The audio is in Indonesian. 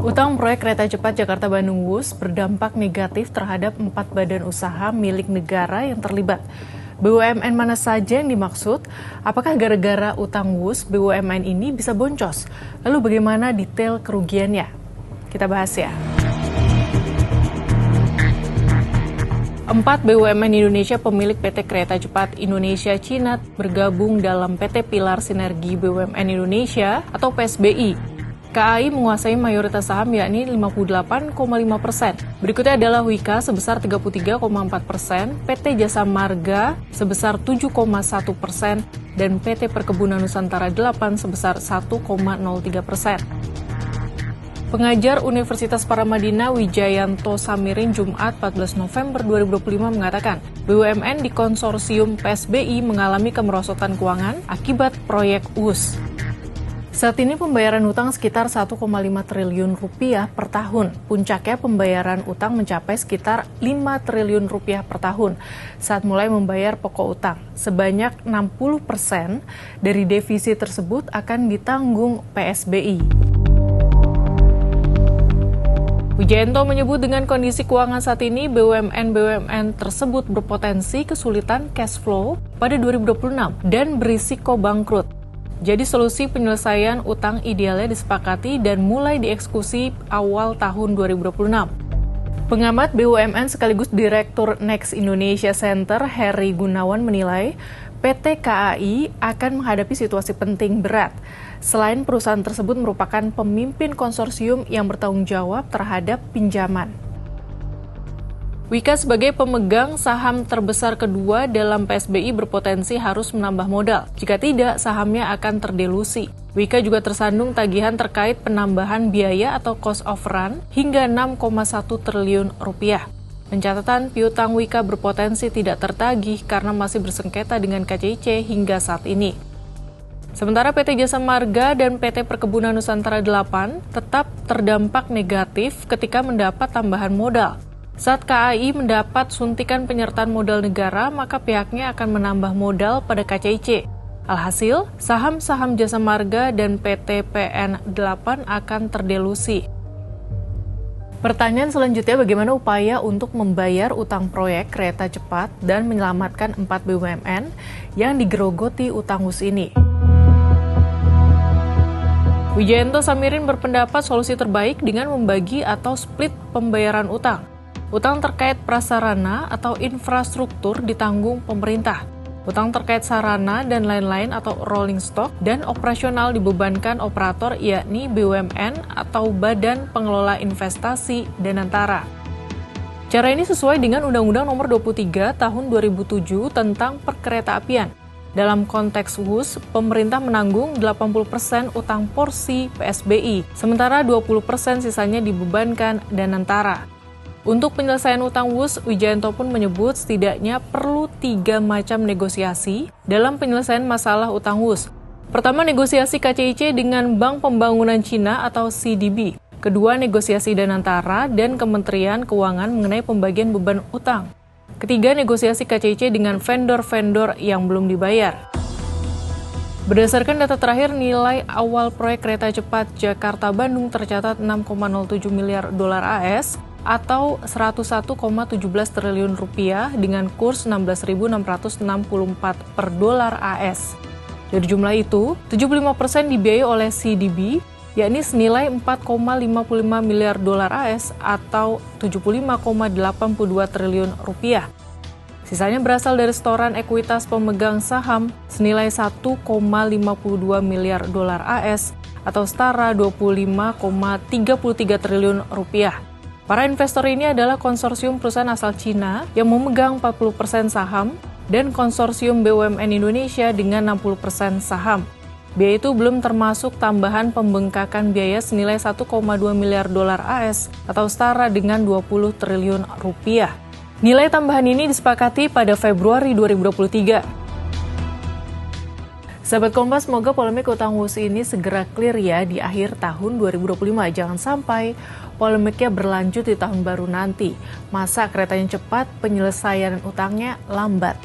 Utang proyek kereta cepat Jakarta-Bandung Wus berdampak negatif terhadap 4 badan usaha milik negara yang terlibat. BUMN mana saja yang dimaksud? Apakah gara-gara utang Wus, BUMN ini bisa boncos? Lalu bagaimana detail kerugiannya? Kita bahas ya. 4 BUMN Indonesia pemilik PT Kereta Cepat Indonesia Cina bergabung dalam PT Pilar Sinergi BUMN Indonesia atau PSBI. KAI menguasai mayoritas saham yakni 58,5%. Berikutnya adalah Wika sebesar 33,4%, PT Jasa Marga sebesar 7,1%, dan PT Perkebunan Nusantara 8 sebesar 1,03%. Pengajar Universitas Paramadina Wijayanto Samirin Jumat 14 November 2025 mengatakan, BUMN di konsorsium PSBI mengalami kemerosotan keuangan akibat proyek WUS. Saat ini pembayaran utang sekitar 1,5 triliun rupiah per tahun. Puncaknya pembayaran utang mencapai sekitar 5 triliun rupiah per tahun saat mulai membayar pokok utang. Sebanyak 60% dari defisit tersebut akan ditanggung PSBI. Wijayanto menyebut dengan kondisi keuangan saat ini, BUMN tersebut berpotensi kesulitan cash flow pada 2026 dan berisiko bangkrut. Jadi solusi penyelesaian utang idealnya disepakati dan mulai dieksekusi awal tahun 2026. Pengamat BUMN sekaligus Direktur Next Indonesia Center, Heri Gunawan menilai PT KAI akan menghadapi situasi penting berat. Selain perusahaan tersebut merupakan pemimpin konsorsium yang bertanggung jawab terhadap pinjaman. Wika sebagai pemegang saham terbesar kedua dalam PSBI berpotensi harus menambah modal. Jika tidak, sahamnya akan terdelusi. Wika juga tersandung tagihan terkait penambahan biaya atau cost of run hingga 6,1 triliun rupiah. Pencatatan piutang Wika berpotensi tidak tertagih karena masih bersengketa dengan KCIC hingga saat ini. Sementara PT Jasa Marga dan PT Perkebunan Nusantara 8 tetap terdampak negatif ketika mendapat tambahan modal. Saat KAI mendapat suntikan penyertaan modal negara, maka pihaknya akan menambah modal pada KCIC. Alhasil, saham-saham Jasa Marga dan PT PN8 akan terdelusi. Pertanyaan selanjutnya, bagaimana upaya untuk membayar utang proyek kereta cepat dan menyelamatkan 4 BUMN yang digerogoti utang WUS ini? Wijayanto Samirin berpendapat solusi terbaik dengan membagi atau split pembayaran utang. Utang terkait prasarana atau infrastruktur ditanggung pemerintah. Utang terkait sarana dan lain-lain atau rolling stock dan operasional dibebankan operator yakni BUMN atau Badan Pengelola Investasi Danantara. Cara ini sesuai dengan Undang-Undang Nomor 23 Tahun 2007 tentang Perkeretaapian. Dalam konteks WUS, pemerintah menanggung 80% utang porsi PSBI, sementara 20% sisanya dibebankan Danantara. Untuk penyelesaian utang WUS, Wijayanto pun menyebut setidaknya perlu 3 macam negosiasi dalam penyelesaian masalah utang WUS. Pertama, negosiasi KCIC dengan Bank Pembangunan Cina atau CDB. Kedua, negosiasi Danantara dan Kementerian Keuangan mengenai pembagian beban utang. Ketiga, negosiasi KCIC dengan vendor-vendor yang belum dibayar. Berdasarkan data terakhir, nilai awal proyek kereta cepat Jakarta-Bandung tercatat 6,07 miliar dolar AS atau 101,17 triliun rupiah dengan kurs 16.664 per dolar AS. Dari jumlah itu, 75% dibiayai oleh CDB, yakni senilai 4,55 miliar dolar AS atau 75,82 triliun rupiah. Sisanya berasal dari setoran ekuitas pemegang saham senilai 1,52 miliar dolar AS atau setara 25,33 triliun rupiah. Para investor ini adalah konsorsium perusahaan asal Cina yang memegang 40% saham dan konsorsium BUMN Indonesia dengan 60% saham. Biaya itu belum termasuk tambahan pembengkakan biaya senilai 1,2 miliar dolar AS atau setara dengan 20 triliun rupiah. Nilai tambahan ini disepakati pada Februari 2023. Sahabat Kompas, semoga polemik utang WUS ini segera clear ya di akhir tahun 2025. Jangan sampai polemiknya berlanjut di tahun baru nanti. Masa keretanya cepat, penyelesaian utangnya lambat.